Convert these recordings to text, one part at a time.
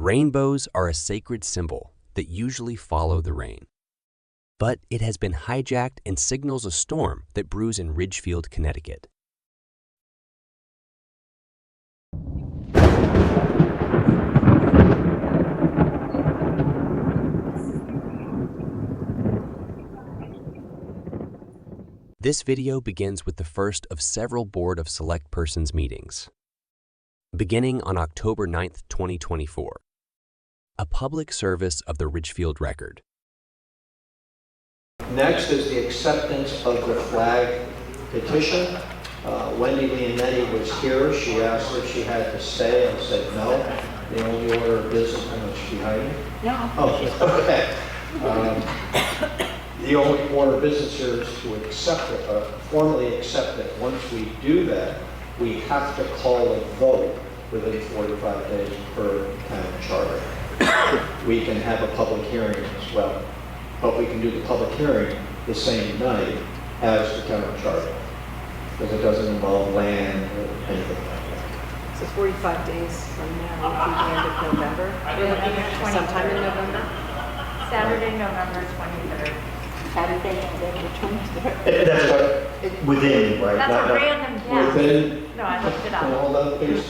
Rainbows are a sacred symbol that usually follow the rain. But it has been hijacked and signals a storm that brews in Ridgefield, Connecticut. This video begins with the first of several Board of Select Persons meetings. Beginning on October 9th, 2024. A public service of the Ridgefield Record. Next is the acceptance of the flag petition. Wendy Leonetti was here. She asked if she had to stay. I said no. The only order of business, I know she's behind me. No. Oh, okay. The only order of business here is to accept it, formally accept it. Once we do that, we have to call a vote within 45 days per town charter. We can have a public hearing as well, but we can do the public hearing the same night as the town charter, because it doesn't involve land or anything like that. So 45 days from now, would be the end of November? Sometime in November? Saturday, November 23rd. Saturday, November 23rd. That's what, within, right? That's a random guess. Within, No, I looked it up. hold on, please.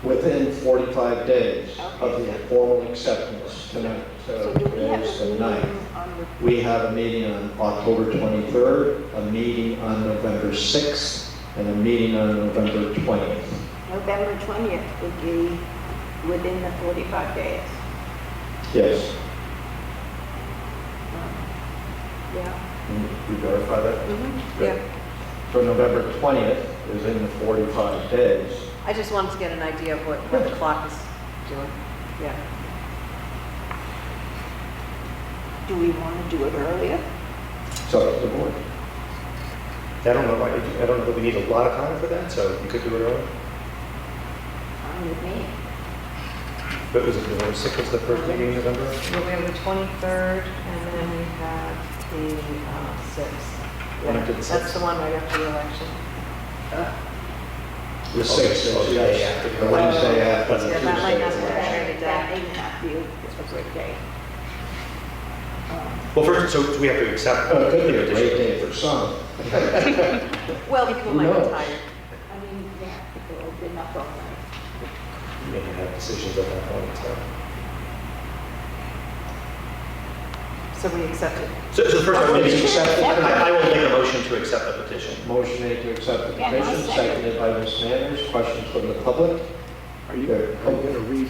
Within 45 days of the formal acceptance tonight. So do we have today's a the meeting 9th. on We have a meeting on October 23rd, a meeting on November 6th, and a meeting on November 20th. November 20th would be within the 45 days. Yes. Yeah. You verify that? Mm-hmm. Yeah. So November 20th is in the 45 days. I just wanted to get an idea of what the clock is doing. Yeah. Do we want to do it earlier? So up to the board. I don't know that we need a lot of time for that, so you could do it early. Fine with me. But was it November 6th was the first meeting in November? Well, we have the 23rd, and then we have the 6th. One after the That's 6th. the one right after the election. The 6th is, yes, the Wednesday after the Yeah, that might not Tuesday. be a election. great day. That may not be a great day. Well, first, so do we have to accept It could be the a great petition? day for some. Well, people Who might be knows? tired. I mean, yeah, people have been up all night. We may have decisions at that point, so. So we accept it. So the first one, maybe, Accept it. I will make a motion to accept the petition. Motion made to accept the Yeah, I'll petition, second. seconded by Ms. Manners. Questions from the public? Are you going to read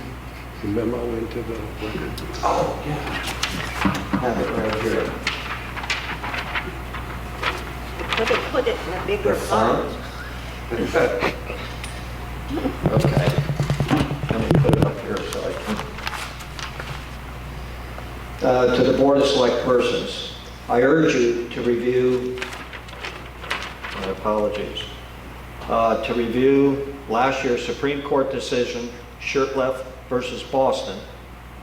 the memo into the record? Oh, yeah. Have it right here. Put it in a bigger The font. font? Okay. Let me put it up here so I can. To the Board of Select Persons, I urge you to review, my apologies, to review last year's Supreme Court decision, Shirtleff versus Boston,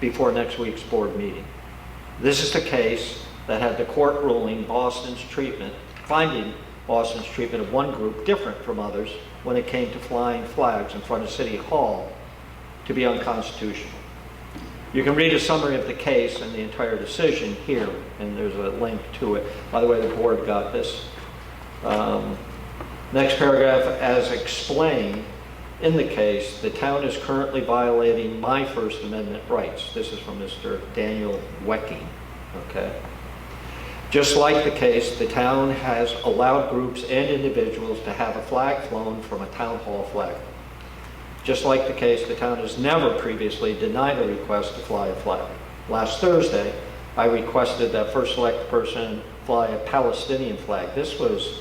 before next week's board meeting. This is the case that had the court ruling finding Boston's treatment of one group different from others when it came to flying flags in front of City Hall to be unconstitutional. You can read a summary of the case and the entire decision here, and there's a link to it. By the way, the board got this. Next paragraph, as explained in the case, the town is currently violating my First Amendment rights. This is from Mr. Daniel Wecking, okay? Just like the case, the town has allowed groups and individuals to have a flag flown from a town hall flag. Just like the case, the town has never previously denied a request to fly a flag. Last Thursday, I requested that First Select Person fly a Palestinian flag. This was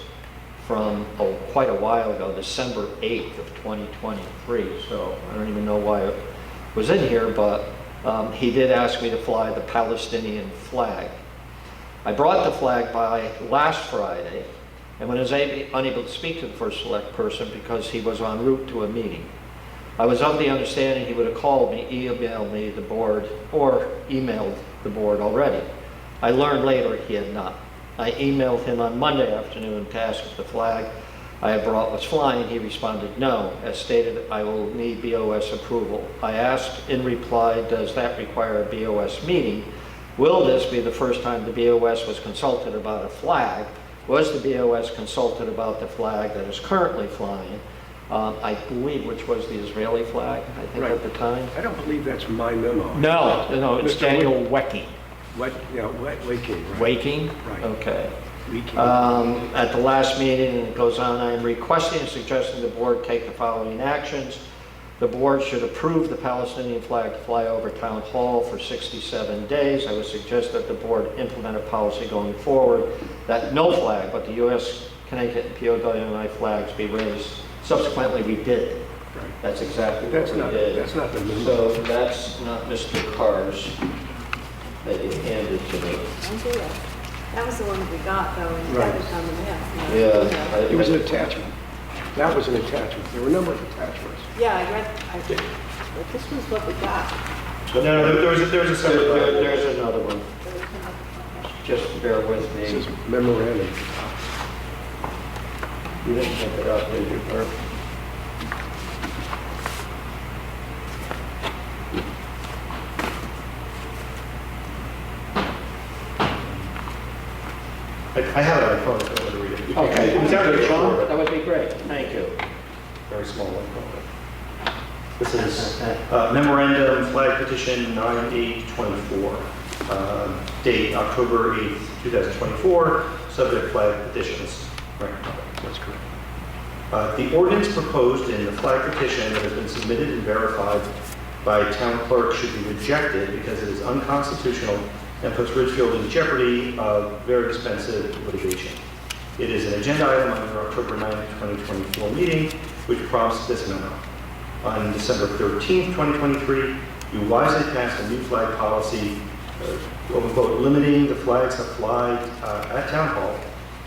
from quite a while ago, December 8th of 2023, so I don't even know why it was in here, but he did ask me to fly the Palestinian flag. I brought the flag by last Friday, and when I was unable to speak to the First Select Person because he was en route to a meeting, I was of the understanding he would have called me, emailed me the board, or emailed the board already. I learned later he had not. I emailed him on Monday afternoon to ask if the flag I had brought was flying, he responded, no. As stated, I will need BOS approval. I asked in reply, does that require a BOS meeting? Will this be the first time the BOS was consulted about a flag? Was the BOS consulted about the flag that is currently flying? I believe, which was the Israeli flag, I think at the time. I don't believe that's my memo. No, it's Mr. Daniel Wecking. Waking, right. Waking? Right. Okay. Waking. At the last meeting, and it goes on, I am requesting and suggesting the board take the following actions. The board should approve the Palestinian flag to fly over Town Hall for 67 days. I would suggest that the board implement a policy going forward that no flag but the U.S., Connecticut, and POWMI flags be raised. Subsequently, we did. Right. That's exactly That's what we not, did. that's not the memo. So that's not Mr. Carr's that you handed to me. Don't do that. That was the one that we got, though, and Right. that was on the mail. Yeah. It was an attachment. That was an attachment. There were a number of attachments. Yeah, I read, but this was what we got. No, there was a separate. There's another one. Just bear with This me. is memorandum. You didn't pick it up, did you, Herb? I have it on my phone, if you want to read it. Okay. It was actually short, That would be great. Thank you. very small one. This is memorandum flag petition 9824, date October 8th, 2024, subject flag petitions. Right. That's correct. The ordinance proposed in the flag petition that has been submitted and verified by town clerk should be rejected because it is unconstitutional and puts Ridgefield in jeopardy of very expensive litigation. It is an agenda item on your October 9th, 2024 meeting, which prompts this memo. On December 13th, 2023, you wisely passed a new flag policy, quote unquote, limiting the flags that fly at Town Hall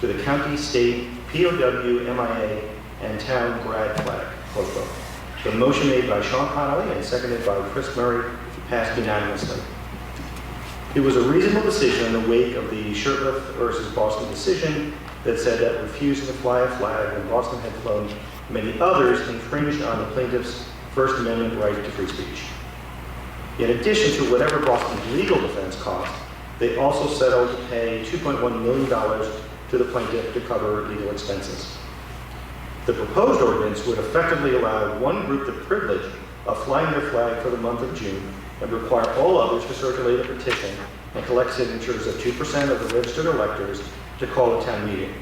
to the county, state, POW, MIA, and town grad flag, close quote. The motion made by Sean Connolly and seconded by Chris Murray passed unanimously. It was a reasonable decision in the wake of the Shirtliff versus Boston decision that said that refusing to fly a flag when Boston had flown many others infringed on the plaintiff's First Amendment right to free speech. In addition to whatever Boston's legal defense cost, they also settled to pay $2.1 million to the plaintiff to cover legal expenses. The proposed ordinance would effectively allow one group the privilege of flying their flag for the month of June and require all others to circulate a petition and collect signatures of 2% of the registered electors to call a town meeting.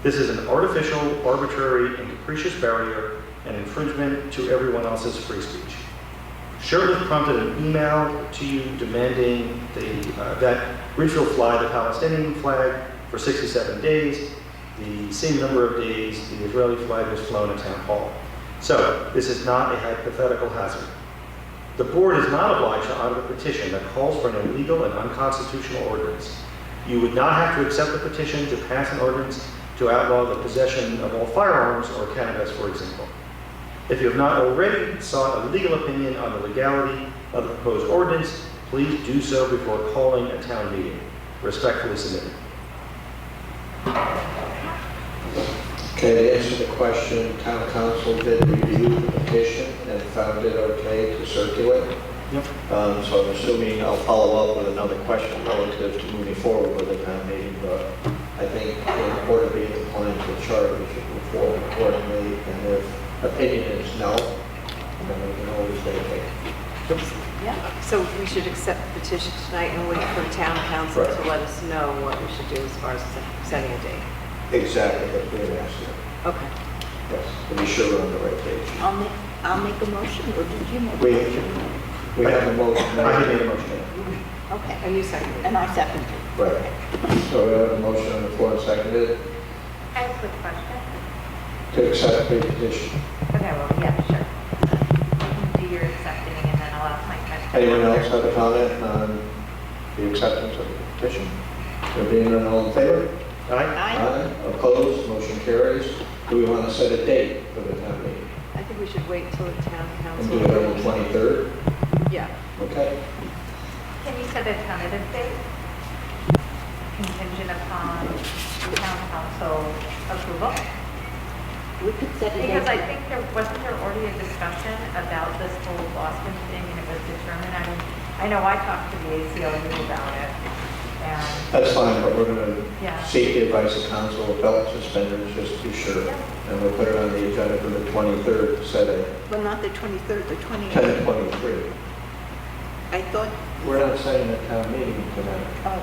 This is an artificial, arbitrary, and capricious barrier and infringement to everyone else's free speech. Shirtliff prompted an email to you demanding that Ridgefield fly the Palestinian flag for 67 days, the same number of days the Israeli flag was flown at Town Hall. So, this is not a hypothetical hazard. The board is not obliged to honor a petition that calls for an illegal and unconstitutional ordinance. You would not have to accept the petition to pass an ordinance to outlaw the possession of all firearms or cannabis, for example. If you have not already sought a legal opinion on the legality of the proposed ordinance, please do so before calling a town meeting. Respectfully submitted. Okay, to answer the question, town council did review the petition and found it okay to circulate. Yep. So I'm assuming I'll follow up with another question relative to moving forward with the town meeting, but I think in order to be in compliance with charter, we should move forward accordingly, and if opinion is no, then we can always vacate. Yeah, so we should accept the petition tonight and wait for town council Right. to let us know what we should do as far as setting a date. Exactly what we had asked you. Okay. Yes, to be sure we're on the right page. I'll make a motion, or did you make a We, motion? we have a motion. I had made a motion. Okay, And you seconded it. and I second it. Right. So we have a motion on the floor and seconded I have a quick question. to accept the petition. Okay, well, yeah, sure. You can do your accepting and then I'll ask my question. Anyone else have a comment on the acceptance of the petition? There being none, all in favor? Aye. Opposed, motion carries. Do we want to set a date for the town meeting? I think we should wait till the town And council. do it on the 23rd? Yeah. Okay. Can you set a tentative date? Contingent upon the town council approval? We could set it Because I as, think wasn't there already a discussion about this whole Boston thing and it was determined, I know I talked to the ACLU about it, and, That's fine, but we're going Yeah. to seek the advice of counsel, belt suspenders, just to be sure. Yeah. And we'll put it on the agenda for the 23rd, set a well, not the 23rd, the 28th. 10:23. I thought, We're not setting a town meeting tonight, oh,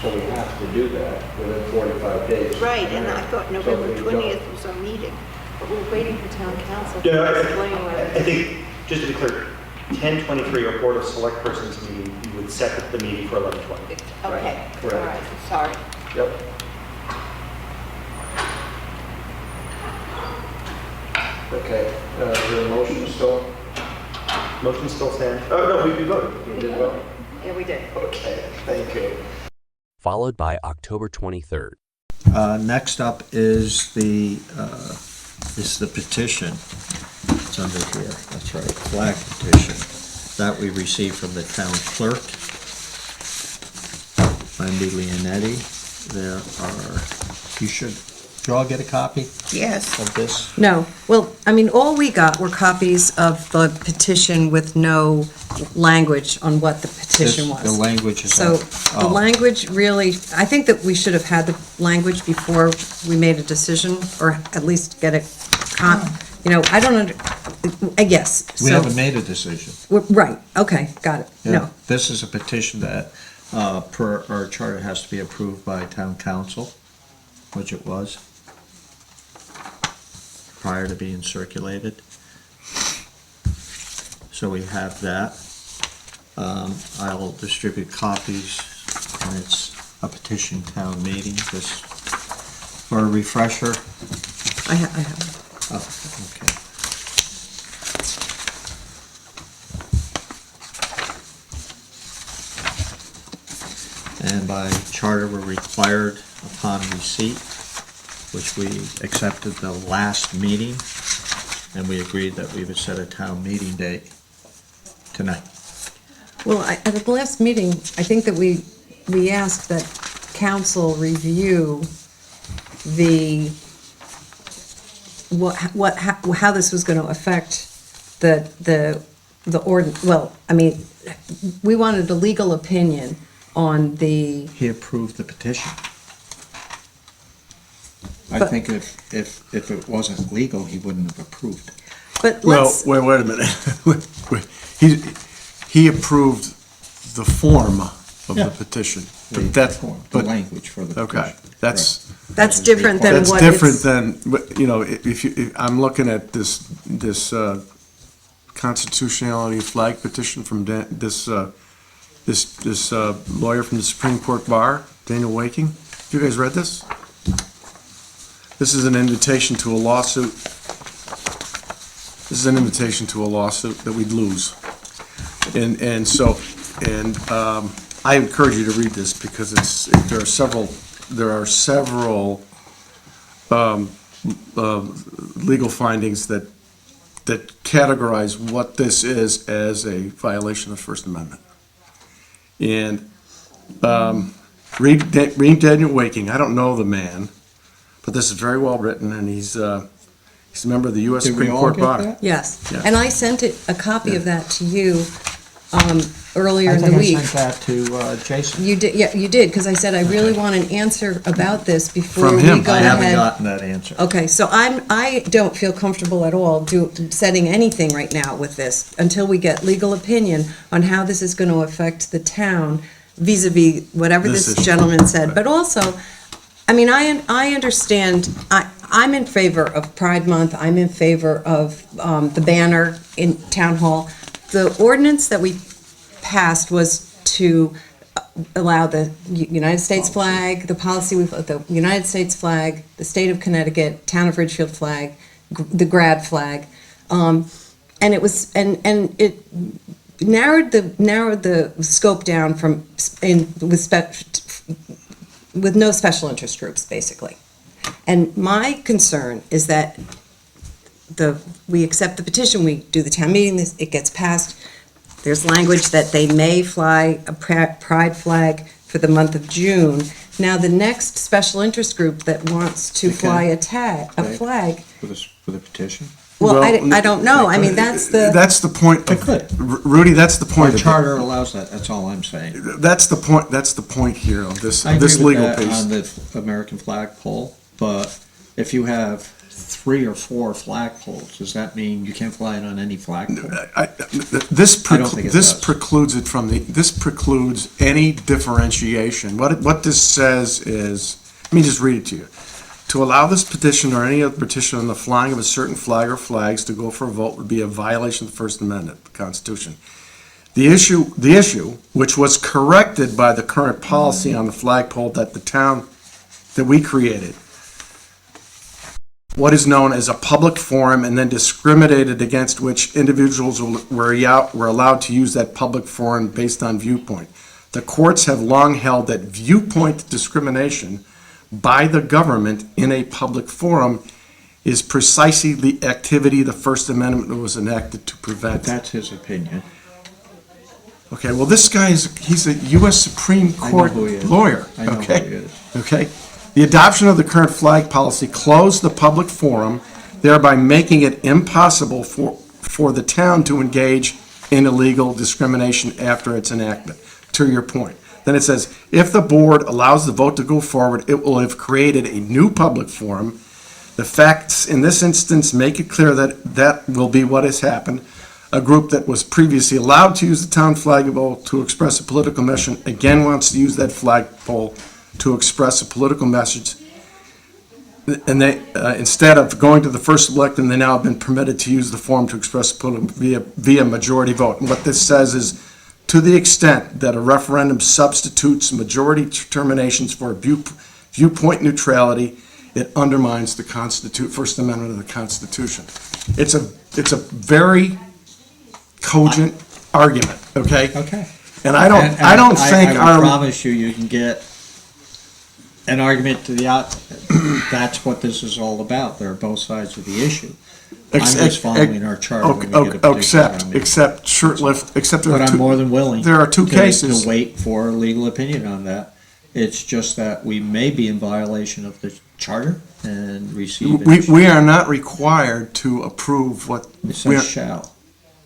so we have to do that within 45 days. right, and I thought So November we don't- 20th was our meeting. But we're waiting for town council Yeah, to explain what I think, just to be clear, 10:23, or Board of Select Persons meeting, you would set the meeting for 11:20. Okay, all Correct. right, sorry. Yep. Okay, is there a motion still? Motion still stands? Oh, no, we voted. You did well? Yeah, we did. Okay, thank you. Followed by October 23rd. Next up is the petition. It's under here, that's right, flag petition that we received from the town clerk, Wendy Leonetti. There are, did you all get a copy Yes. of this? No, well, I mean, all we got were copies of the petition with no language on what the petition This- was. The language is. So the language really, I think that we should have had the language before we made a decision, or at least get it, I don't I guess. We So- haven't made a decision. Right, okay, got it. Yeah, No, this is a petition that, per our charter, has to be approved by town council, which it was, prior to being circulated. So we have that. I'll distribute copies, and it's a petition town meeting, just for a refresher. I have. Oh, okay. And by charter, we're required upon receipt, which we accepted the last meeting, and we agreed that we would set a town meeting date tonight. Well, at the last meeting, I think that we asked that council review how this was gonna affect the well, I mean, we wanted a legal opinion on the, He approved the petition. I But- think if it wasn't legal, he wouldn't have approved it. but Well, let's, wait a minute. He approved the form of Yeah. the petition. The But that, form, the but, language for the petition. okay, that's, that's different than that's what different it's. than, if I'm looking at this constitutionality flag petition from this lawyer from the Supreme Court Bar, Daniel Waking. Have you guys read this? This is an invitation to a lawsuit. This is an invitation to a lawsuit that we'd lose. And so, I encourage you to read this because there are several legal findings that categorize what this is as a violation of the First Amendment. And read Daniel Waking. I don't know the man, but this is very well written, and he's a member of the U.S. Did we Supreme all Court get Bar. that? Yes, Yeah. and I sent a copy of that to you earlier I in the think I week. sent that to Jason. You did, yeah, you did, because I said I really want an answer about this before From we him. go I ahead. haven't gotten that answer. Okay, so I don't feel comfortable at all setting anything right now with this until we get legal opinion on how this is gonna affect the town vis-à-vis whatever This this issue. gentleman said. Right. But also, I mean, I understand, I'm in favor of Pride Month, I'm in favor of the banner in Town Hall. The ordinance that we passed was to allow the United States flag, the policy, the United States flag, the state of Connecticut, town of Ridgefield flag, the grad flag. And it was, and it narrowed the scope down from, with no special interest groups, basically. And my concern is that we accept the petition, we do the town meeting, it gets passed. There's language that they may fly a pride flag for the month of June. Now, the next special interest group that wants to They can. fly a flag, With a petition? well, I Well, don't know, I mean, that's the, That's the point. They could. Rudy, that's the Our point. of it. charter allows that, that's all I'm saying. That's the point here of this, I this agree with legal that piece. on the American flagpole, but if you have 3 or 4 flagpoles, does that mean you can't fly it on any flagpole? This I don't think it this does. precludes it from this precludes any differentiation. What this says is, let me just read it to you. To allow this petition or any other petition on the flying of a certain flag or flags to go for a vote would be a violation of the First Amendment of the Constitution. The issue, which was corrected by the current policy on the flagpole that we created, what is known as a public forum, and then discriminated against which individuals were allowed to use that public forum based on viewpoint. The courts have long held that viewpoint discrimination by the government in a public forum is precisely the activity the First Amendment was enacted to prevent. That's his opinion. Okay, well, this guy he's a U.S. Supreme I know Court who he is. lawyer. I know who Okay? he is. Okay? The adoption of the current flag policy closed the public forum, thereby making it impossible for the town to engage in illegal discrimination after its enactment, to your point. Then it says, if the board allows the vote to go forward, it will have created a new public forum. The facts in this instance make it clear that that will be what has happened. A group that was previously allowed to use the town flagpole to express a political mission again wants to use that flagpole to express a political message. And they, instead of going to the first selectman, they now have been permitted to use the forum to express via majority vote. And what this says is, to the extent that a referendum substitutes majority determinations for viewpoint neutrality, it undermines the First Amendment of the Constitution. It's a very cogent argument, okay? Okay. And I don't think I promise you, you can get an argument to the that's what this is all about. There are both sides of the issue. I'm just following our charter when we get a particular town meeting. Except But I'm more than willing. there are two to cases. wait for a legal opinion on that. It's just that we may be in violation of the charter and receive it. We are not required to approve what, It says shall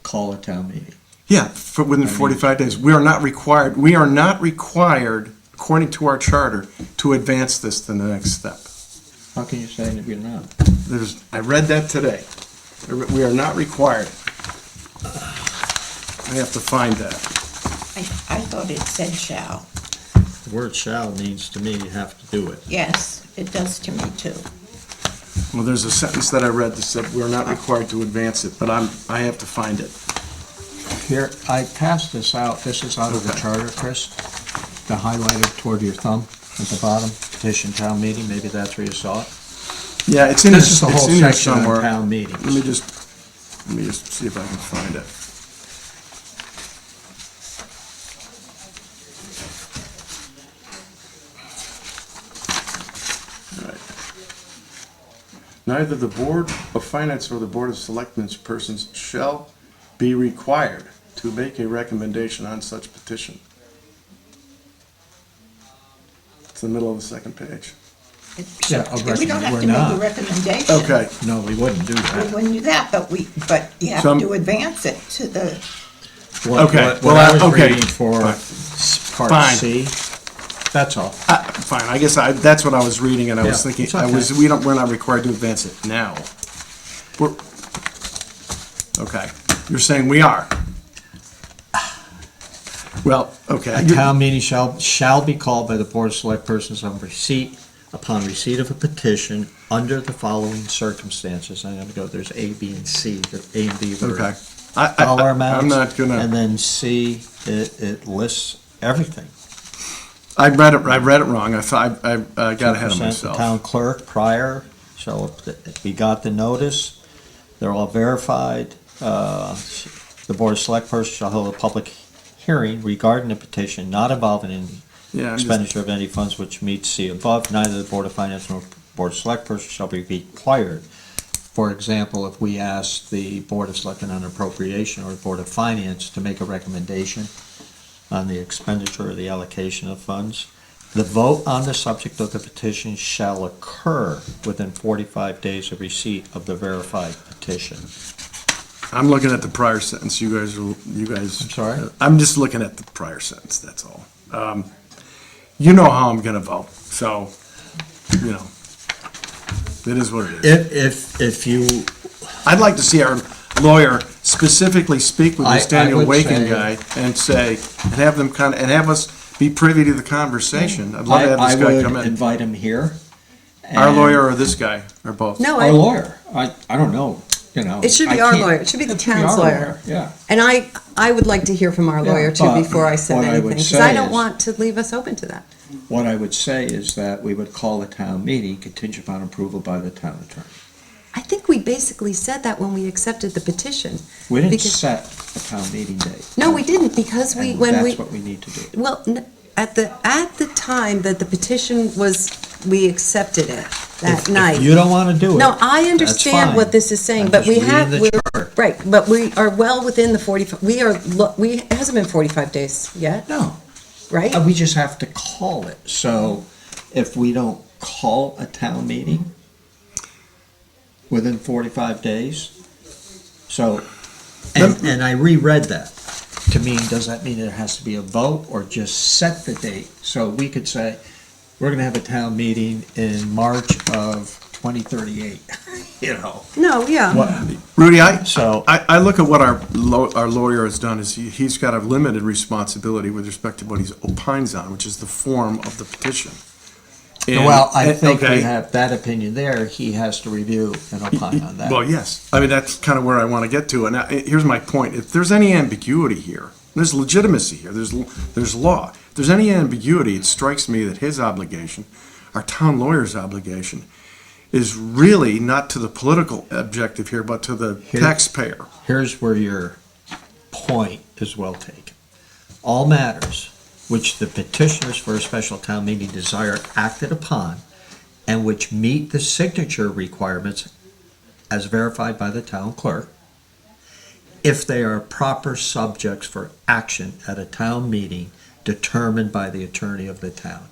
call a town meeting. yeah, within 45 days. We are not required, according to our charter, to advance this to the next step. How can you say that you're not? I read that today. We are not required. I have to find that. I thought it said shall. The word shall means to me you have to do it. Yes, it does to me too. Well, there's a sentence that I read that said we're not required to advance it, but I have to find it. Here, I passed this out. This is out of the Okay. charter, Chris. The highlighted toward your thumb at the bottom, petition town meeting. Maybe that's where you saw it. Yeah, it's in here, This is the it's whole in here section on somewhere. town meetings. Let me just see if I can find it. All right. Neither the Board of Finance or the Board of Selectmen's persons shall be required to make a recommendation on such petition. It's the middle of the second page. Yeah, a We don't have we're to make a not. recommendation. Okay, No, we wouldn't do We that. wouldn't do that, but you have Some- to advance it to the, Okay, What well, I was okay. reading for Fine. part C, that's all. fine, I guess that's what I was reading, and I was Yeah, thinking, it's okay. we're not required to advance it now. Okay, you're saying we are? Well, okay. A town meeting shall be called by the Board of Select Persons upon receipt of a petition under the following circumstances. I'm gonna go, there's A, B, and C, the A and B Okay. are dollar I'm amounts. not gonna. And then C, it lists everything. I read it wrong, I thought, I got ahead of Sent to myself. town clerk prior, so we got the notice, they're all verified. The Board of Select Persons shall hold a public hearing regarding the petition not involving any Yeah, I'm just- expenditure of any funds which meets C above. Neither the Board of Finance nor Board of Select Persons shall be required. For example, if we ask the Board of Selectmen on appropriation or the Board of Finance to make a recommendation on the expenditure or the allocation of funds, The vote on the subject of the petition shall occur within 45 days of receipt of the verified petition. I'm looking at the prior sentence, you guys. I'm sorry? I'm just looking at the prior sentence, that's all. You know how I'm gonna vote, so, you know, it is what it is. If you, I'd like to see our lawyer specifically speak with this I Daniel would Waking say- guy and say, and have them and have us be privy to the conversation. I'd love to have I this guy come would in. invite him here. Our and- lawyer or this guy, or both? No, Our lawyer. I don't know, you know. it should be I our can't- lawyer, it should be the it should be town's our lawyer. Yeah. And I would like to hear from our Yeah, lawyer too but before I said what I would anything, because I say don't is- want to leave us open to that. What I would say is that we would call a town meeting contingent upon approval by the town attorney. I think we basically said that when we accepted the petition. We didn't Because- set a town meeting date. No, we didn't, because And when we, that's what we need to do. well, at the time that the petition was, we accepted it that night. If you don't want to do it. No, I that's understand fine. what this is saying, I'm but just we reading have, the we're, charter. right, but we are well within the 45, it hasn't been 45 days yet, No, right? we just have to call it. So if we don't call a town meeting within 45 days, so, and I reread that to mean, does that mean it has to be a vote or just set the date? So we could say, we're gonna have a town meeting in March of 2038, you know? No, yeah. Rudy, So- I look at what our lawyer has done, is he's got a limited responsibility with respect to what he opines on, which is the form of the petition. And- Well, I think okay. we have that opinion there, he has to review and opine on that. Well, yes. I mean, that's kind of where I want to get to. And here's my point. If there's any ambiguity here, there's legitimacy here, there's law. If there's any ambiguity, it strikes me that his obligation, our town lawyer's obligation, is really not to the political objective here, but to the taxpayer. Here's where your point is well taken. All matters which the petitioners for a special town meeting desire acted upon and which meet the signature requirements as verified by the town clerk, if they are proper subjects for action at a town meeting determined by the attorney of the town.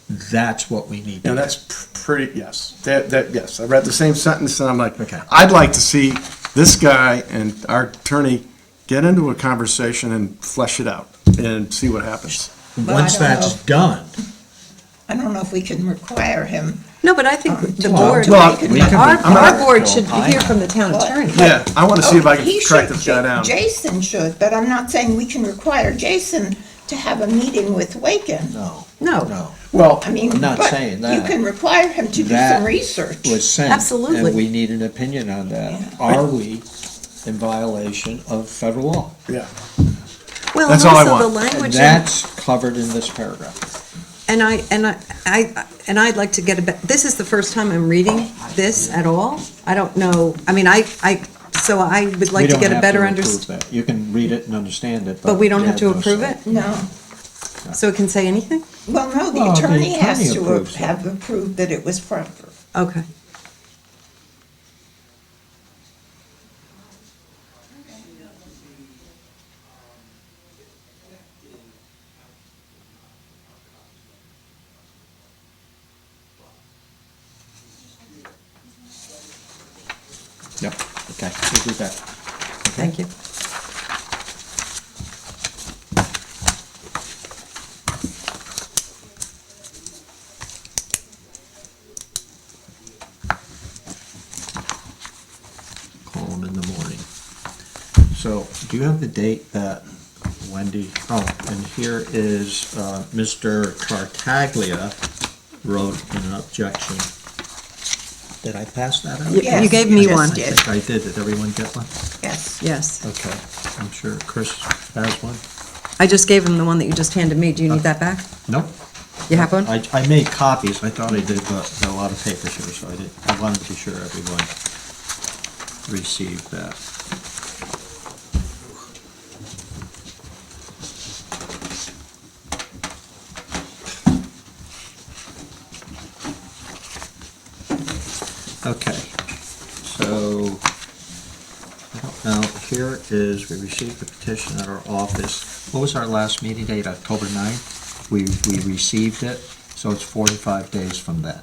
That's what we need to Yeah, do. that's pretty, yes. Yes, I read the same sentence and I'm like, Okay. I'd like to see this guy and our attorney get into a conversation and flesh it out and see what happens. Well, Once I don't that's know. done, I don't know if we can require him. No, but I think the Well, board, well, our board should hear from the town attorney. Yeah, I want to see if I He can track should- this guy down. Jason should, but I'm not saying we can require Jason to have a meeting with Waken. no, No, no. Well, I mean, I'm not but saying you that. can require him to do That some research. Was sent. Absolutely. And we need an opinion on that. Yeah. Are we in violation of federal law? yeah. well, and That's all I also the want. language, And in- that's covered in this paragraph. and I'd like to get a bit, this is the first time I'm reading this at all. I don't know, I mean, so I would like to get a better understanding. You can read it and understand it, But we don't you have to no approve say. it? No. So it can say anything? Well, no, the Well, the attorney has attorney to approves it. have approved that it was proper. Okay. Yep, okay, we'll do that. Thank you. Call them in the morning. So, do you have the date that Wendy, and here is, Mr. Tartaglia wrote an objection. Did I pass that out? You Yes, gave you me just one. I did. think I did. Did everyone get one? Yes. Yes. Okay, I'm sure Chris has one. I just gave him the one that you just handed me. Do you need that back? Nope. You have one? I made copies. I thought I did, but there are a lot of papers here, so I wanted to be sure everyone received that. Okay, so, now, here is, we received the petition at our office. What was our last meeting date, October 9th? We received it, So it's 45 days from then,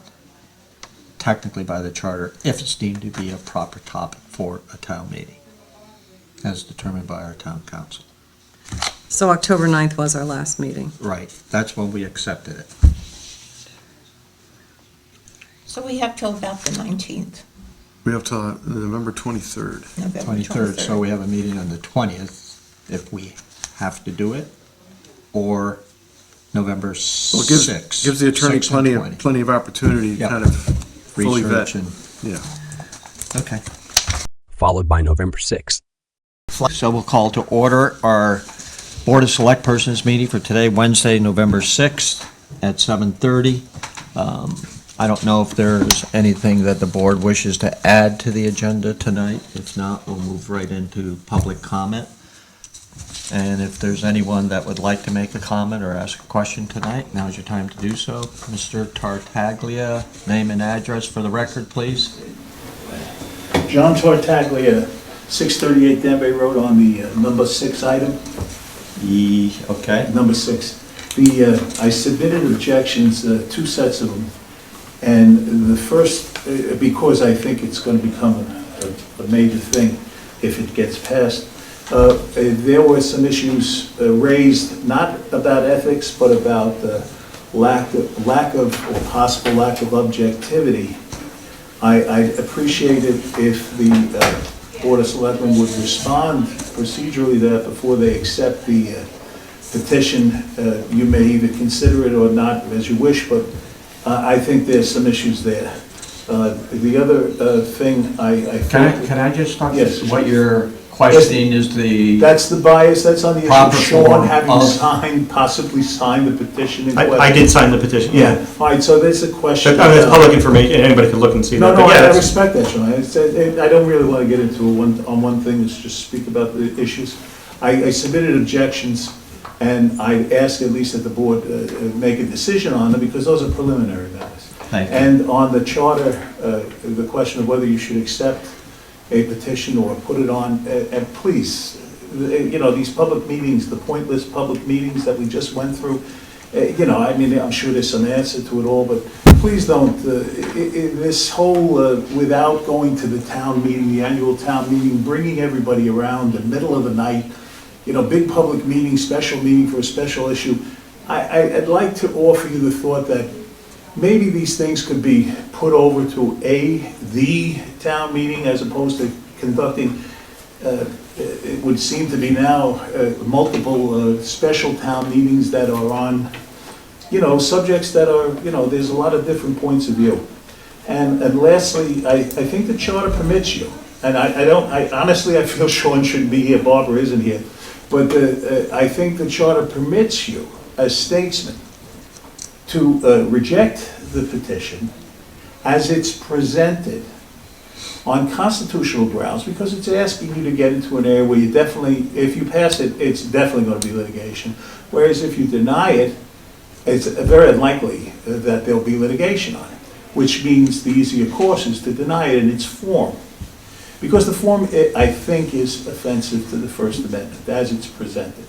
technically by the charter, if it's deemed to be a proper topic for a town meeting, as determined by our town council. So October 9th was our last meeting. Right, that's when we accepted it. So we have till about the 19th, We have till November 23rd. November 23rd, so we have a meeting on the 20th if we have to do it, or November Well, it gives 6th. gives the attorney 6 and 20. plenty of opportunity to Yeah. kind of fully vet. Research and, Yeah. okay. followed by November 6th. So we'll call to order our Board of Select Persons meeting for today, Wednesday, November 6th at 7:30. I don't know if there's anything that the board wishes to add to the agenda tonight. If not, we'll move right into public comment. And if there's anyone that would like to make a comment or ask a question tonight, now's your time to do so. Mr. Tartaglia, name and address for the record, please. John Tartaglia, 638 Danbury Road on the number 6 item. Okay. Number 6. I submitted objections, 2 sets of them. And the first, because I think it's going to become a major thing if it gets passed, there were some issues raised, not about ethics, but about lack of, or possible lack of objectivity. I'd appreciate it if the Board of Selectmen would respond procedurally to that before they accept the petition. You may either consider it or not as you wish, but I think there's some issues there. The other thing I Can I just talk, Yes. what you're questioning is the, that's the bias, that's on the issue Proper of Sean form having of- possibly signed the petition in question. I did sign the petition. Yeah, all right, so there's a question. But, I mean, it's public information, anybody can look and see that. No, but yeah, I it's- respect that, Sean. I don't really want to get into one thing, let's just speak about the issues. I submitted objections, and I asked at least that the board make a decision on them, because those are preliminary matters. Thank you. And on the charter, the question of whether you should accept a petition or put it on, and please, these public meetings, the pointless public meetings that we just went through, I mean, I'm sure there's some answer to it all, but please don't, this whole, without going to the town meeting, the annual town meeting, bringing everybody around in the middle of the night, big public meeting, special meeting for a special issue, I'd like to offer you the thought that maybe these things could be put over to the town meeting as opposed to conducting, it would seem to be now, multiple special town meetings that are on, subjects that are, there's a lot of different points of view. And lastly, I think the charter permits you, and I honestly, I feel Sean shouldn't be here, Barbara isn't here, but I think the charter permits you, as statesmen, to reject the petition as it's presented on constitutional grounds, because it's asking you to get into an area where you definitely, if you pass it, it's definitely going to be litigation. Whereas if you deny it, it's very unlikely that there'll be litigation on it, which means the easier course is to deny it in its form. Because the form, I think, is offensive to the First Amendment as it's presented.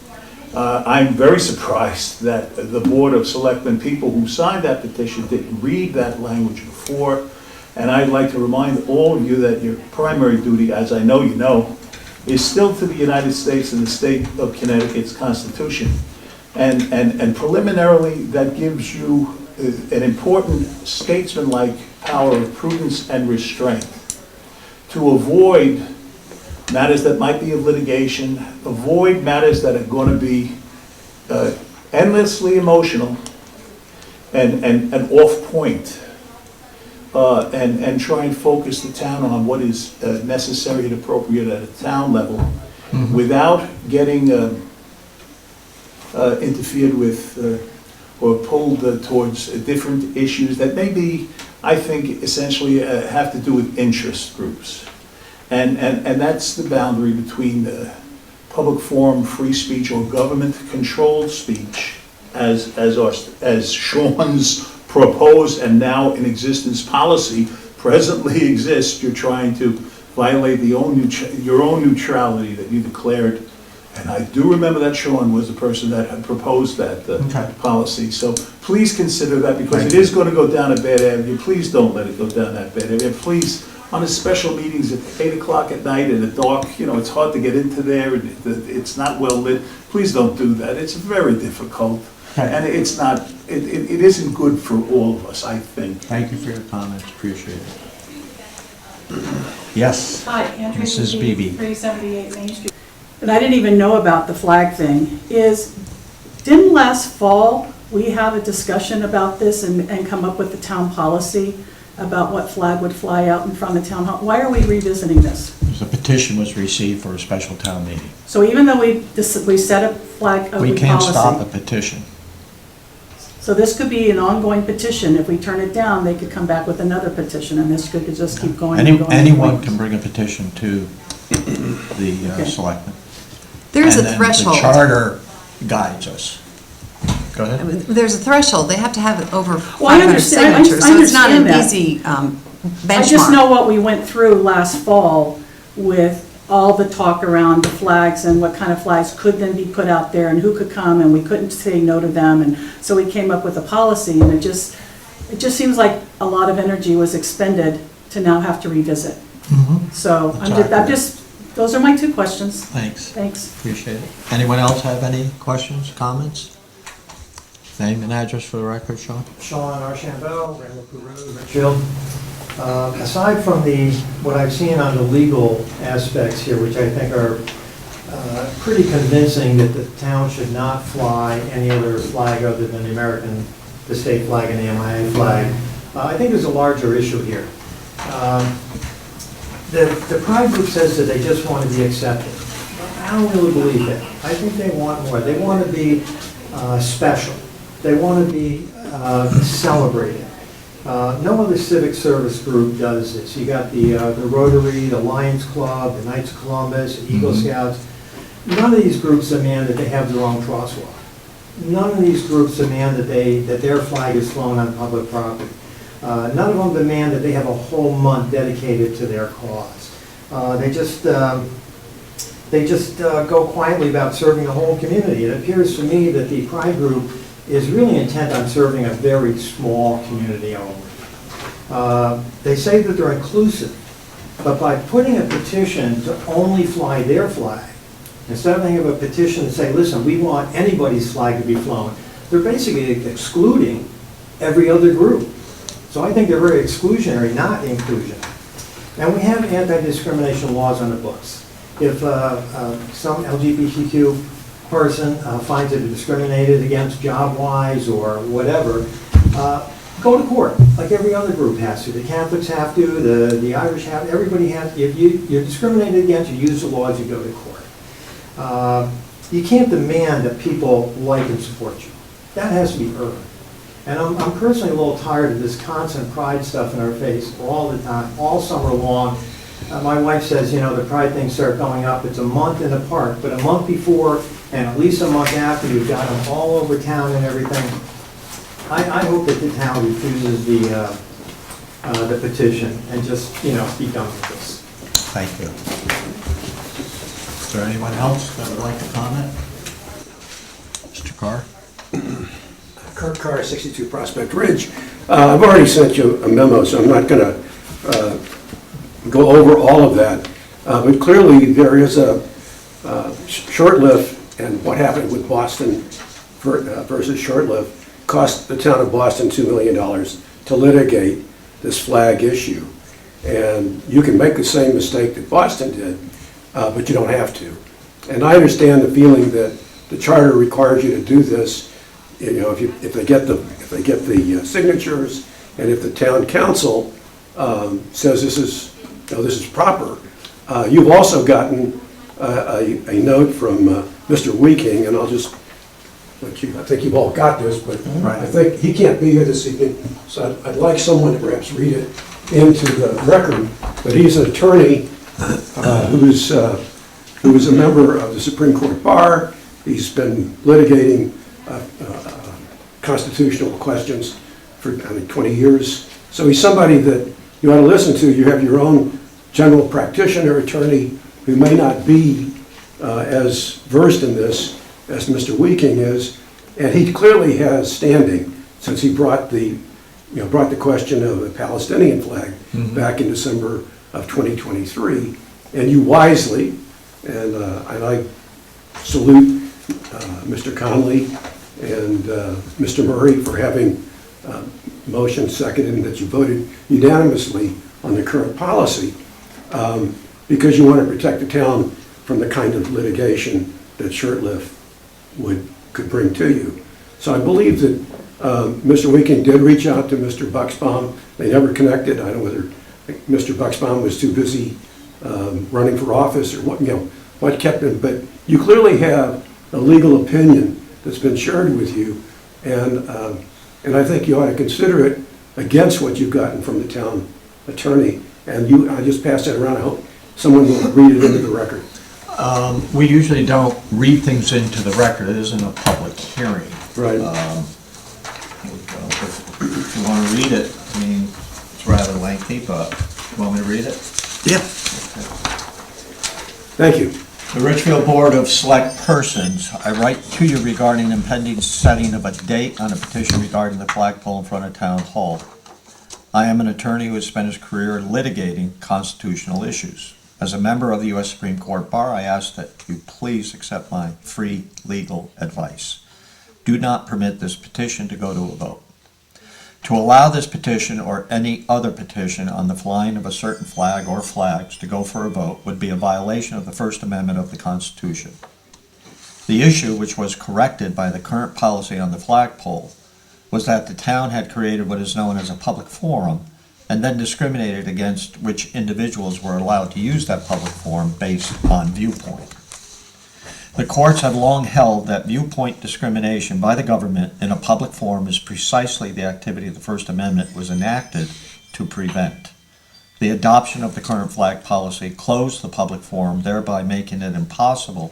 I'm very surprised that the Board of Selectmen people who signed that petition didn't read that language before. And I'd like to remind all of you that your primary duty, as I know you know, is still to the United States and the state of Connecticut's Constitution. And preliminarily, that gives you an important statesman-like power of prudence and restraint to avoid matters that might be of litigation, avoid matters that are going to be endlessly emotional and off-point, and try and focus the town on what is necessary and appropriate at a town level, without getting interfered with or pulled towards different issues that may be, I think, essentially have to do with interest groups. And that's the boundary between public forum, free speech, or government-controlled speech, as Sean's proposed and now in existence policy presently exists. You're trying to violate your own neutrality that you declared And I do remember that Sean was the person that had proposed that Okay. policy. So please consider that, because Thank it is going to go down a bad avenue. Please don't let it go down that bad avenue. Please, on the special meetings at 8 o'clock at night in the dark, it's hard to get into there, and it's not well lit. Please don't do that. It's very difficult. Okay. And it's not, it isn't good for all of us, I think. Thank you for your comments, appreciate it. Yes, Hi, Andrea Mrs. Beebe. 378 Main Street. And I didn't even know about the flag thing. Didn't last fall, we have a discussion about this and come up with the town policy about what flag would fly out in front of town hall? Why are we revisiting this? The petition was received for a special town meeting. So even though we set a flag We open can't stop a policy, petition. so this could be an ongoing petition. If we turn it down, they could come back with another petition, and this could just keep going and going. Anyone can bring a petition to the Okay. selectmen. There is a And then the threshold. charter guides us. Go ahead. There's a threshold. They have to have over Well, I 500 understand- I signatures, so it's not an understand that. easy benchmark. I just know what we went through last fall with all the talk around the flags and what kind of flags could then be put out there and who could come, and we couldn't say no to them, and so we came up with a policy, and it just seems like a lot of energy was expended to now have to revisit. So I'm just, those are my two questions. Thanks, Thanks. appreciate it. Anyone else have any questions, comments? Name and address for the record, Sean? Sean Archambault, Ramapo Road, Richfield. Aside from what I've seen on the legal aspects here, which I think are pretty convincing, that the town should not fly any other flag other than the state flag and the MIA flag, I think there's a larger issue here. The Pride group says that they just want to be accepted. I don't really believe that. I think they want more. They want to be special. They want to be celebrated. No other civic service group does this. You got the Rotary, the Lions Club, the Knights of Columbus, the Eagle Scouts. None of these groups demand that they have their own crosswalk. None of these groups demand that their flag is flown on public property. None of them demand that they have a whole month dedicated to their cause. They just go quietly about serving the whole community. It appears to me that the Pride group is really intent on serving a very small community only. They say that they're inclusive, but by putting a petition to only fly their flag, instead of having a petition to say, listen, we want anybody's flag to be flown, they're basically excluding every other group. So I think they're very exclusionary, not inclusion. And we have anti-discrimination laws on the books. If some LGBTQ person finds it discriminated against job-wise or whatever, go to court, like every other group has to. The Catholics have to, the Irish have, everybody has. If you're discriminated against, you use the laws, you go to court. You can't demand that people like and support you. That has to be earned. And I'm personally a little tired of this constant pride stuff in our face all the time, all summer long. My wife says, the pride things start going up. It's a month in the park, but a month before and at least a month after, you've got them all over town and everything. I hope that the town refuses the petition and just, be done with this. Thank you. Is there anyone else that would like to comment? Mr. Carr? Kirk Carr, 62 Prospect Ridge. I've already sent you a memo, so I'm not going to go over all of that. But clearly, there is a short-lived, and what happened with Boston versus short-lived cost the town of Boston $2 million to litigate this flag issue. And you can make the same mistake that Boston did, but you don't have to. And I understand the feeling that the charter requires you to do this. If they get the signatures, and if the town council says this is proper. You've also gotten a note from Mr. Weeking, and I'll just let you. I think you've all got this, but Right. I think he can't be here this evening, so I'd like someone to perhaps read it into the record. But he's an attorney who's a member of the Supreme Court Bar. He's been litigating constitutional questions for 20 years. So he's somebody that you ought to listen to. You have your own general practitioner attorney who may not be as versed in this as Mr. Weeking is, and he clearly has standing since he brought the question of the Palestinian flag back in December of 2023, and you wisely, and I salute Mr. Conley and Mr. Murray for having motion seconded and that you voted unanimously on the current policy, because you want to protect the town from the kind of litigation that Shurtleff could bring to you. So I believe that Mr. Weeking did reach out to Mr. Bucksbaum. They never connected. I don't know whether Mr. Bucksbaum was too busy running for office or what kept him, but you clearly have a legal opinion that's been shared with you, and I think you ought to consider it against what you've gotten from the town attorney. And I just passed that around. I hope someone will read it into the record. We usually don't read things into the record. It isn't a public hearing. Right. Here we go. If you want to read it, I mean, it's rather lengthy, but you want me to read it? Yeah. Thank you. The Richfield Board of Select Persons, I write to you regarding the impending setting of a date on a petition regarding the flagpole in front of Town Hall. I am an attorney who has spent his career litigating constitutional issues. As a member of the U.S. Supreme Court Bar, I ask that you please accept my free legal advice. Do not permit this petition to go to a vote. To allow this petition or any other petition on the flying of a certain flag or flags to go for a vote would be a violation of the First Amendment of the Constitution. The issue, which was corrected by the current policy on the flagpole, was that the town had created what is known as a public forum and then discriminated against which individuals were allowed to use that public forum based on viewpoint. The courts have long held that viewpoint discrimination by the government in a public forum is precisely the activity the First Amendment was enacted to prevent. The adoption of the current flag policy closed the public forum, thereby making it impossible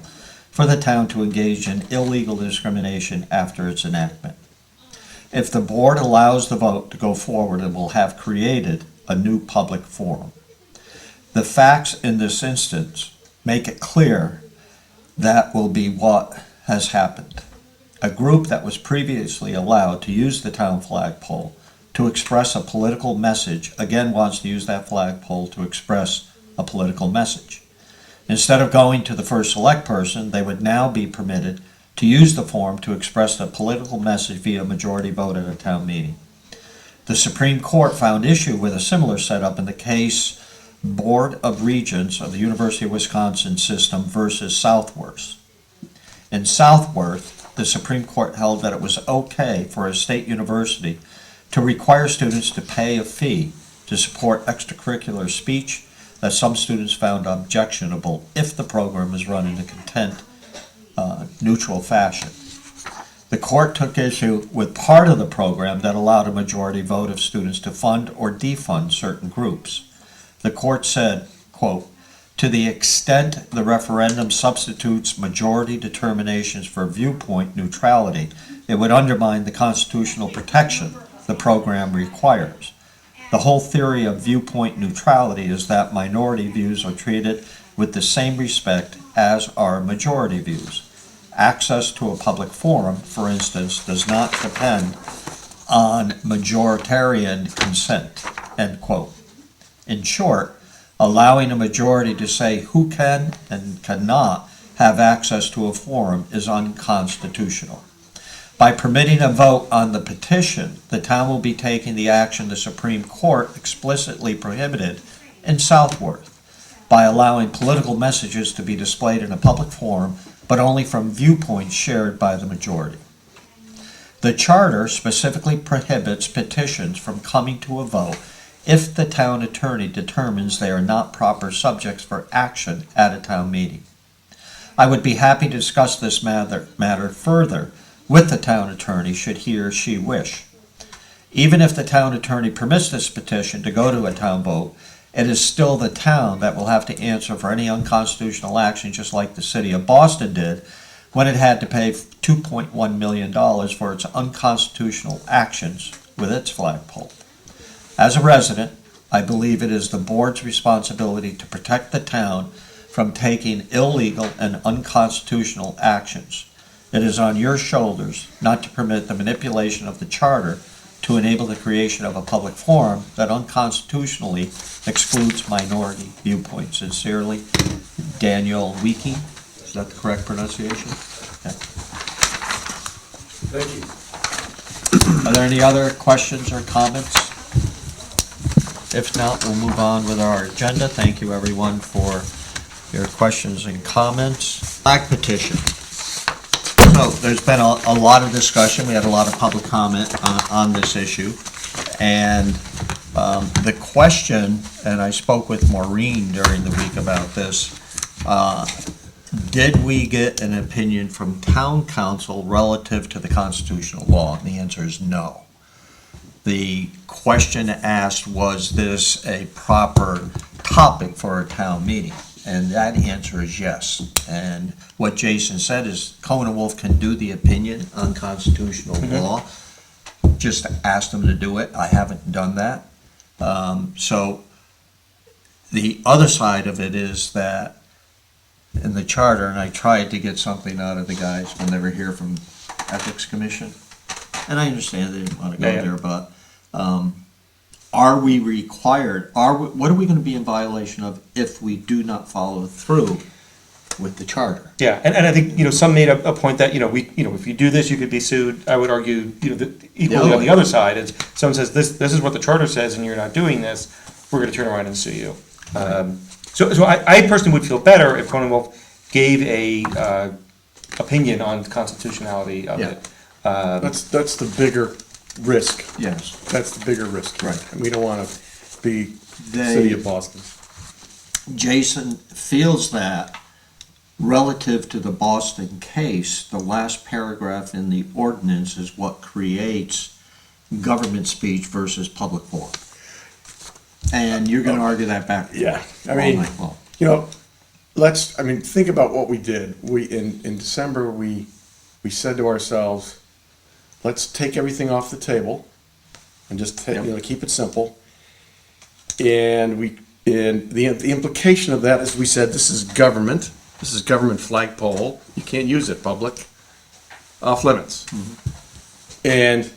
for the town to engage in illegal discrimination after its enactment. If the board allows the vote to go forward, it will have created a new public forum. The facts in this instance make it clear that will be what has happened. A group that was previously allowed to use the town flagpole to express a political message again wants to use that flagpole to express a political message. Instead of going to the first select person, they would now be permitted to use the forum to express a political message via majority vote at a town meeting. The Supreme Court found issue with a similar setup in the case Board of Regents of the University of Wisconsin System versus Southworth. In Southworth, the Supreme Court held that it was okay for a state university to require students to pay a fee to support extracurricular speech that some students found objectionable if the program is run in a content neutral fashion. The court took issue with part of the program that allowed a majority vote of students to fund or defund certain groups. The court said, quote, "To the extent the referendum substitutes majority determinations for viewpoint neutrality, it would undermine the constitutional protection the program requires. The whole theory of viewpoint neutrality is that minority views are treated with the same respect as are majority views. Access to a public forum, for instance, does not depend on majoritarian consent," end quote. In short, allowing a majority to say who can and cannot have access to a forum is unconstitutional. By permitting a vote on the petition, the town will be taking the action the Supreme Court explicitly prohibited in Southworth, by allowing political messages to be displayed in a public forum, but only from viewpoints shared by the majority. The charter specifically prohibits petitions from coming to a vote if the town attorney determines they are not proper subjects for action at a town meeting. I would be happy to discuss this matter further with the town attorney should he or she wish. Even if the town attorney permits this petition to go to a town vote, it is still the town that will have to answer for any unconstitutional action, just like the city of Boston did when it had to pay $2.1 million for its unconstitutional actions with its flagpole. As a resident, I believe it is the board's responsibility to protect the town from taking illegal and unconstitutional actions. It is on your shoulders not to permit the manipulation of the charter to enable the creation of a public forum that unconstitutionally excludes minority viewpoints. Sincerely, Daniel Weeking. Is that the correct pronunciation? Okay. Thank you. Are there any other questions or comments? If not, we'll move on with our agenda. Thank you, everyone, for your questions and comments. Flag petition. So there's been a lot of discussion. We had a lot of public comment on this issue. And the question, and I spoke with Maureen during the week about this, did we get an opinion from town council relative to the constitutional law? And the answer is no. The question asked, was this a proper topic for a town meeting? And that answer is yes. And what Jason said is Cohen and Wolf can do the opinion on constitutional law. Just ask them to do it. I haven't done that. So the other side of it is that in the charter, and I tried to get something out of the guys when they were here from Ethics Commission, and I understand they didn't want to go there, but are we required, what are we going to be in violation of if we do not follow through with the charter? Yeah, and I think, some made a point that, if you do this, you could be sued. I would argue, equally on the other side, is someone says, this is what the charter says, and you're not doing this, we're gonna turn around and sue you. So I personally would feel better if Cohen and Wolf gave a opinion on the constitutionality of it. That's the bigger risk. Yes. That's the bigger risk. Right. And we don't want to be city of Boston. Jason feels that relative to the Boston case, the last paragraph in the ordinance is what creates government speech versus public forum. And you're going to argue that back. Yeah, I all mean, night long. think about what we did. In December, we said to ourselves, let's take everything off the table and just keep it simple. And the implication of that is we said, this is government flagpole. You can't use it public, off limits. And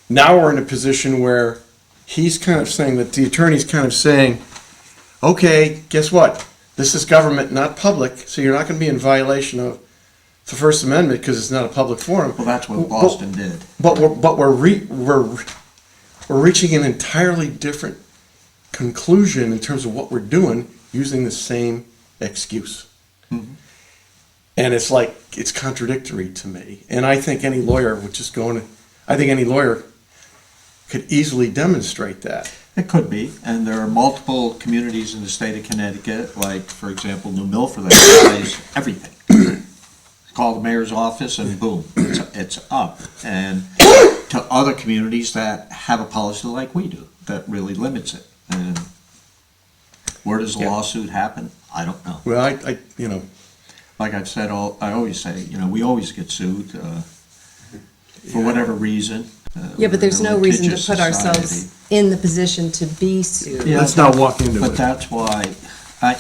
now we're in a position where he's kind of saying that the attorney's kind of saying, okay, guess what? This is government, not public, so you're not going to be in violation of the First Amendment because it's not a public forum. Well, that's what Boston did. But we're reaching an entirely different conclusion in terms of what we're doing using the same excuse. And it's like, it's contradictory to me. And I think any lawyer could easily demonstrate that. It could be, and there are multiple communities in the state of Connecticut, like, for example, New Milford, that applies everything. Call the mayor's office and boom, it's up. And to other communities that have a policy like we do, that really limits it. And where does a lawsuit happen? I don't know. Well, Like I've said, I always say, we always get sued for whatever reason. Yeah, but there's no reason to put litigious ourselves society. in the position to be sued. Yeah, let's not walk into But it. that's why,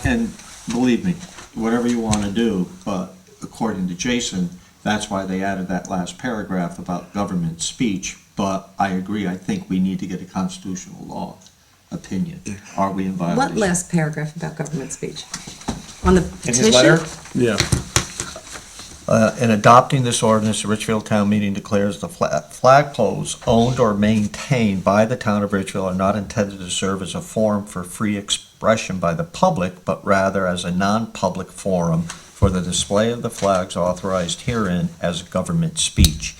and believe me, whatever you want to do, but according to Jason, that's why they added that last paragraph about government speech. But I agree, I think we need to get a constitutional law opinion. Are we in violation? What last paragraph about government speech? On the In petition? his letter? Yeah. In adopting this ordinance, the Richfield Town Meeting declares the flagpoles owned or maintained by the town of Richfield are not intended to serve as a forum for free expression by the public, but rather as a non-public forum for the display of the flags authorized herein as government speech.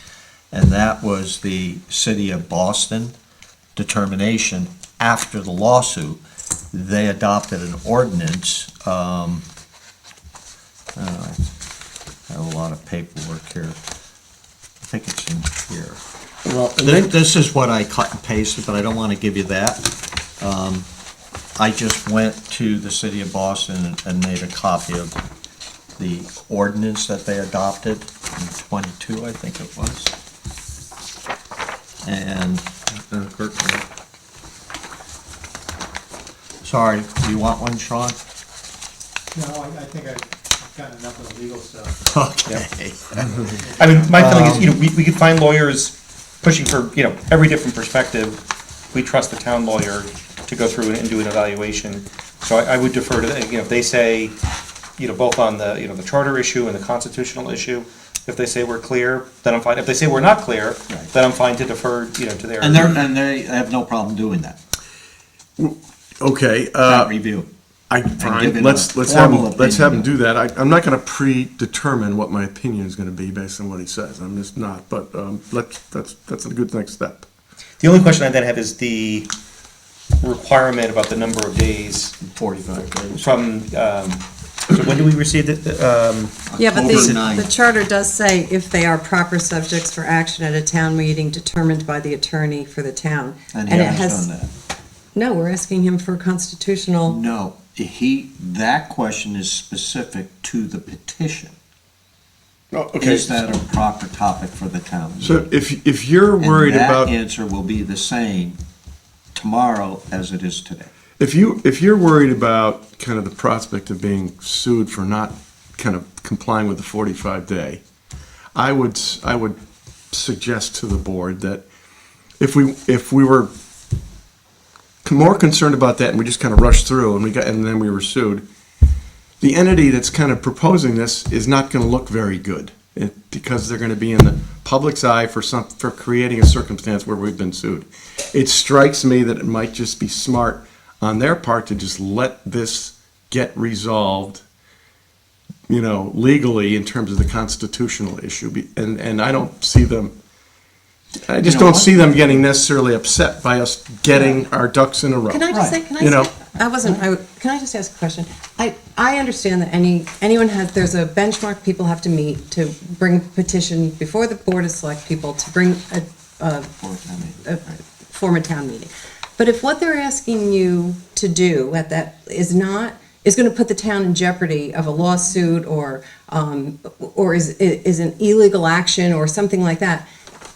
And that was the city of Boston determination after the lawsuit. They adopted an ordinance, I have a lot of paperwork here. I think it's in here. Well, This is what I cut and pasted, but I don't want to give you that. I just went to the city of Boston and made a copy of the ordinance that they adopted in 22, I think it was. And, sorry, do you want one, Sean? No, I think I've gotten enough of the legal stuff. Okay. I mean, my feeling is, we could find lawyers pushing for, every different perspective. We trust the town lawyer to go through and do an evaluation. So I would defer to, if they say, both on the, the charter issue and the constitutional issue, if they say we're clear, then I'm fine. If they say we're not clear, then I'm fine to defer, to their. And they have no problem doing that, Okay, that review. fine, giving let's a have formal him opinion. do that. I'm not gonna predetermine what my opinion is gonna be based on what he says, I'm just not, but, that's a good next step. The only question I then have is the requirement about the number of days 45 days. from, so when do we receive it? Yeah, but October 9. the charter does say if they are proper subjects for action at a town meeting determined by the attorney for the town. And he it has has- done that. No, we're asking him for constitutional, No, that question is specific to the petition. Oh, okay, Is that a proper topic for the town? so if you're worried about. And that answer will be the same tomorrow as it is today. If you're worried about kind of the prospect of being sued for not kind of complying with the 45-day, I would suggest to the board that if we were more concerned about that and we just kind of rushed through and then we were sued, the entity that's kind of proposing this is not going to look very good because they're going to be in the public's eye for creating a circumstance where we've been sued. It strikes me that it might just be smart on their part to just let this get resolved, legally in terms of the constitutional issue. And I don't see them, I just don't see them getting necessarily upset by us getting our ducks in a row. can I just say, can I just ask a question? I understand that there's a benchmark people have to meet to bring a petition before the Board of Select People to bring form a town meeting. But if what they're asking you to do at that is going to put the town in jeopardy of a lawsuit or is an illegal action or something like that,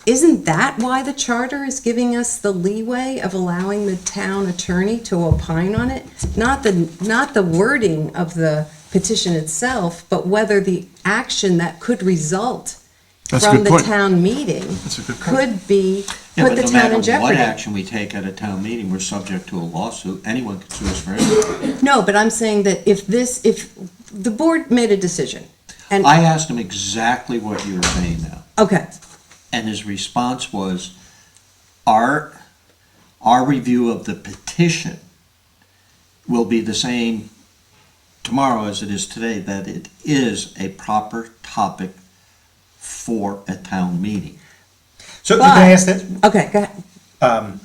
isn't that why the charter is giving us the leeway of allowing the town attorney to opine on it? Not the wording of the petition itself, but whether the action that could result That's a from good the point. town meeting That's a good point. could be, Yeah, put the but no town in matter what jeopardy. action we take at a town meeting, we're subject to a lawsuit. Anyone can sue us for anything. No, but I'm saying that if the board made a decision, and, I asked him exactly what you're saying now, okay, and his response was, our review of the petition will be the same tomorrow as it is today, that it is a proper topic for a town meeting. So But- can I ask that? okay, go ahead.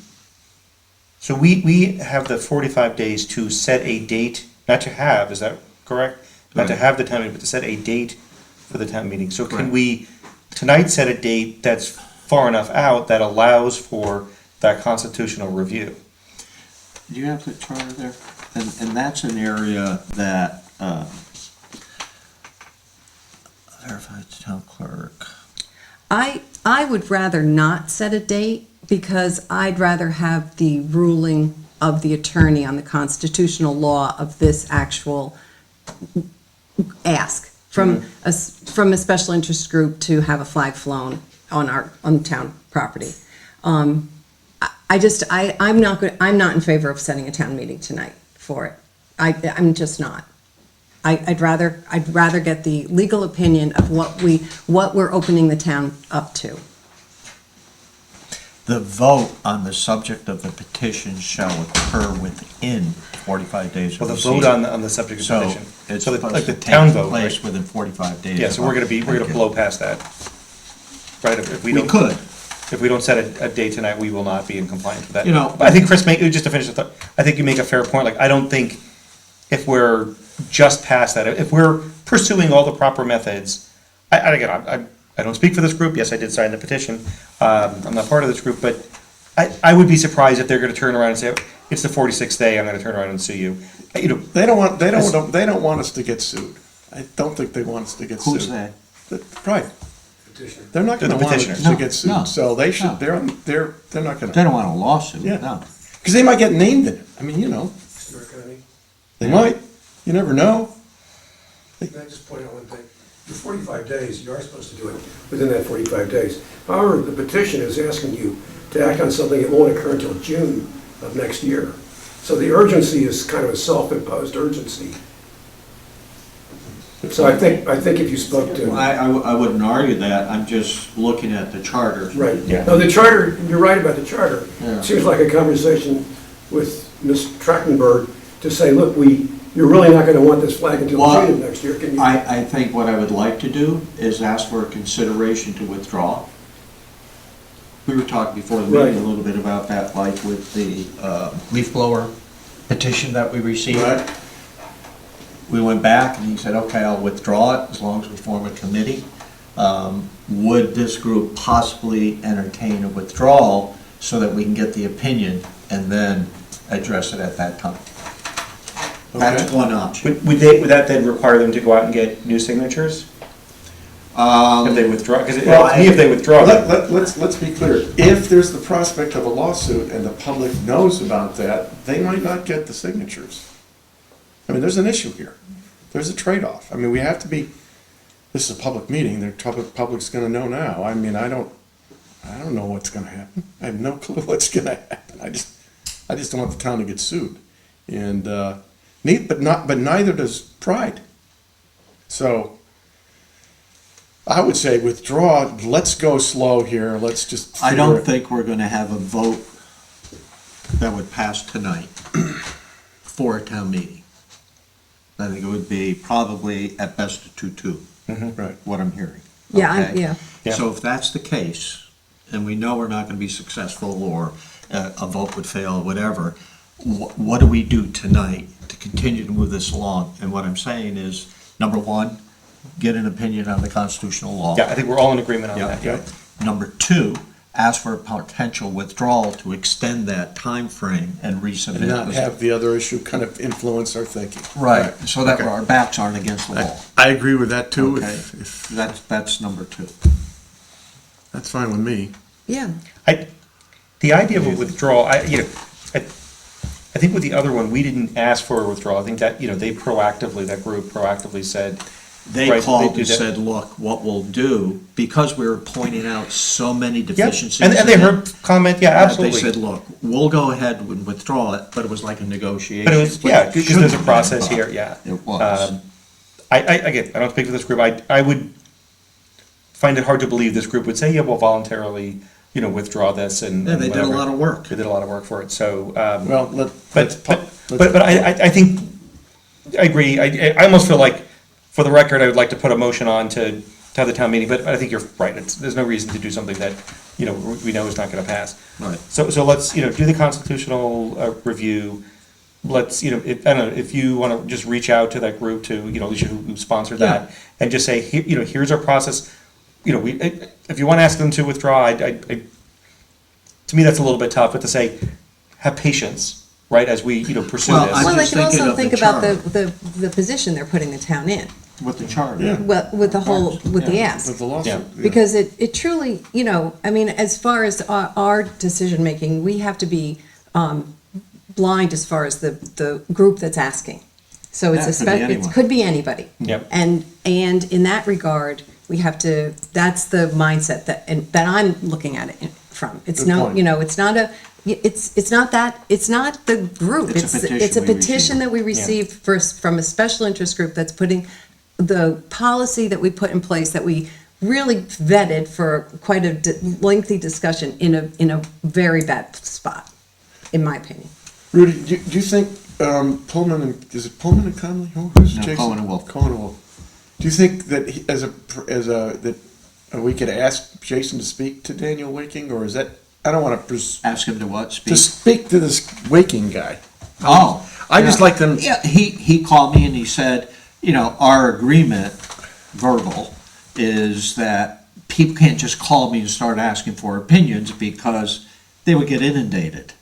So we have the 45 days to set a date, not to have, is that correct? Not to Right. have the town meeting, but to set a date for the town meeting. So can Correct. we tonight set a date that's far enough out that allows for that constitutional review? Do you have the charter there? And that's an area that, verified town clerk. I would rather not set a date because I'd rather have the ruling of the attorney on the constitutional law of this actual ask from a special interest group to have a flag flown on town property. I'm not in favor of setting a town meeting tonight for it. I'm just not. I'd rather get the legal opinion of what we're opening the town up to. The vote on the subject of the petition shall occur within 45 days of Well, the receipt. vote on the subject of So petition. it's So supposed like to the town take vote, place right? within 45 days. Yeah, so we're Thank gonna you. blow past that. Right, if we We don't. could. If we don't set a date tonight, we will not be in compliance with that. You know- But I think Chris, just to finish the thought, I think you make a fair point, like, I don't think if we're just past that, if we're pursuing all the proper methods, I don't speak for this group, yes, I did sign the petition, I'm not part of this group, but I would be surprised if they're gonna turn around and say, it's the 46th day, I'm gonna turn around and sue you. You know, They don't want us to get sued. I don't think they want us to get sued. Who's they? Right. They're not They're gonna the want us petitioner. to get sued, No, so they should, no. they're not They gonna, don't want a lawsuit, Yeah. no. because they might get named in it. I mean, they might, you never know. Can I just point out one thing? For 45 days, you are supposed to do it within that 45 days. However, the petition is asking you to act on something that won't occur until June of next year. So the urgency is kind of a self-imposed urgency. So I think if you spoke to... I wouldn't argue that, I'm just looking at the charter. Right. Yeah. No, the charter, you're right about the charter. Yeah. It seems like a conversation with Ms. Trachtenberg to say, look, you're really not going to want this flag until Well, June of next year. Can you? I think what I would like to do is ask for a consideration to withdraw. We were talking before the meeting Right. a little bit about that, like with the leaf blower petition that we received. Right. We went back and he said, okay, I'll withdraw it as long as we form a committee. Would this group possibly entertain a withdrawal so that we can get the opinion and then address it at that time? That's one option. Would that then require them to go out and get new signatures? If they withdraw, because to me, if they withdraw. Let's be clear. If there's the prospect of a lawsuit and the public knows about that, they might not get the signatures. I mean, there's an issue here. There's a trade-off. I mean, we have to be, this is a public meeting, the public's gonna know now. I mean, I don't know what's gonna happen. I have no clue what's gonna happen. I just don't want the town to get sued. And, but neither does Pride. So, I would say withdraw, let's go slow here, let's just I figure don't it- think we're gonna have a vote that would pass tonight for a town meeting. I think it would be probably at best a 2-2, Right. what I'm hearing. Yeah, Okay? Yeah. So if that's the case, and we know we're not gonna be successful, or a vote would fail, whatever, what do we do tonight to continue to move this along? And what I'm saying is, number one, get an opinion on the constitutional law. Yeah, I think we're all in agreement on Yeah. that, yeah. Number two, ask for a potential withdrawal to extend that time frame and resubmit. And not have the other issue kind of influence our thinking. Right, so that Okay. our backs aren't against the wall. I agree with that too. Okay, If that's number two. that's fine with me. Yeah. The idea of a withdrawal, I think with the other one, we didn't ask for a withdrawal. I think that, that group proactively said. They Right, called do and that. said, look, what we'll do, because we were pointing out so many Yeah, deficiencies. and they in it, heard comment, yeah, absolutely. They said, look, we'll go ahead and withdraw it, but it was like a negotiation. But it was, which yeah, because shouldn't there's a have process been. here, yeah. It was. Again, I don't speak for this group, I would find it hard to believe this group would say, yeah, we'll voluntarily, withdraw this and. Yeah, they did a whatever. lot of work. They did a lot of work for it, so. Well, But I think, I agree, I almost feel like, for the record, I would like to put a motion on to have the town meeting, but I think you're right, there's no reason to do something that, we know is not gonna pass. Right. So let's, do the constitutional review, let's, I don't know, if you wanna just reach out to that group, to, Alicia who sponsored that, and just say, here's our process, if you wanna ask them to withdraw, to me, that's a little bit tough, but to say, have patience, right, as we, pursue Well, this. I'm Well, they just can thinking also of the think about charter. the position they're putting the town in, With the charter. with the whole, with the Yeah. ask. With the lawsuit. Yeah. yeah. Because it truly, as far as our decision-making, we have to be blind as far as the group that's asking. So it's Yeah, it could be it anyone. could be anybody. Yep. And in that regard, we have to, that's the mindset that I'm looking at it from. It's Good no, point. it's not it's not the group. It's a petition It's a we petition received. that we received first from a special interest group that's putting the policy that we put in place, that we really vetted for quite a lengthy discussion in a very bad spot, in my opinion. Rudy, do you think Pullman and, is it Pullman and Conley? Who's No, Jason? Cohen and Wolf. Cohen and Wolf. Do you think that that we could ask Jason to speak to Daniel Waking, or is that, I don't want to Ask him to what, speak? to speak to this Waking guy. Oh. I just yeah. like them. Yeah, he called me and he said, our agreement, verbal, is that people can't just call me and start asking for opinions because they would get inundated,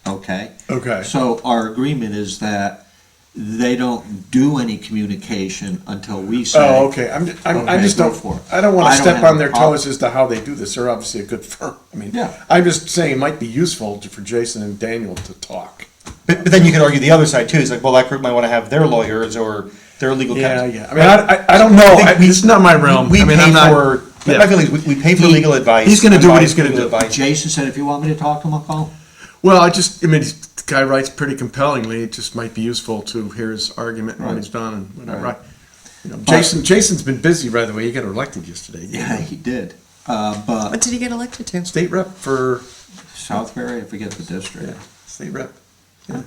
okay? Okay. So our agreement is that they don't do any communication until we say. Oh, okay. I Okay, just go don't. for it. I don't want I to don't step have on a their problem. toes as to how they do this. They're obviously a good firm. I mean, Yeah. I'm just saying it might be useful for Jason and Daniel to talk. But then you could argue the other side too, is like, well, that group might wanna have their lawyers, or They're legal counsel. Yeah. I mean, I don't know. It's not my realm. We I mean, pay I'm not. for, Yeah. my feeling is we pay for legal advice. He's gonna do what he's Advice, gonna legal do. advice. Jason said if you want me to talk to him, I'll call him. Well, I mean, the guy writes pretty compellingly. It just might be useful to hear his argument when he's done and whatever. Right. You know, Jason's been busy, by the way. He got elected yesterday. Yeah, he did. But What did he get elected to? State rep for, Southbury, I forget the district. yeah, state rep. Yeah.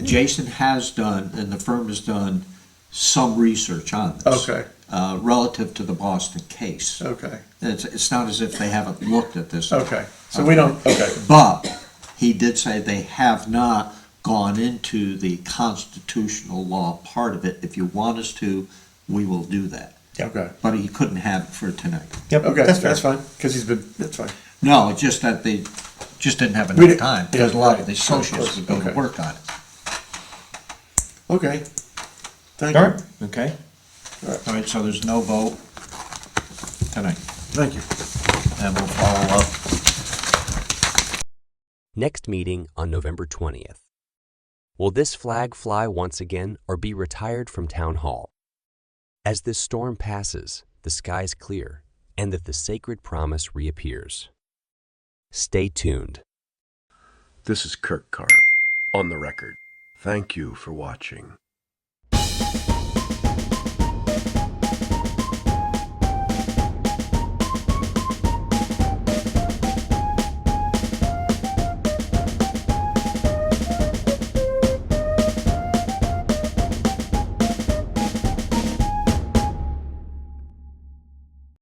Jason has done, and the firm has done, some research on this. Okay. Relative to the Boston case. Okay. It's not as if they haven't looked at this. Okay. So we don't, okay. But he did say they have not gone into the constitutional law part of it. If you want us to, we will do that. Okay. But he couldn't have it for tonight. Yep, Okay, that's fair. that's fine, because that's fine. No, it's just that they just didn't have We enough didn't- time, because a lot of the yeah, associates would go to okay. work on it. Okay. Thank All you. right, okay. All right, so there's no vote tonight, Thank you. and we'll follow up. Next meeting on November 20th. Will this flag fly once again or be retired from Town Hall? As this storm passes, the skies clear, and that the sacred promise reappears. Stay tuned. This is Kirk Carr, on the record. Thank you for watching.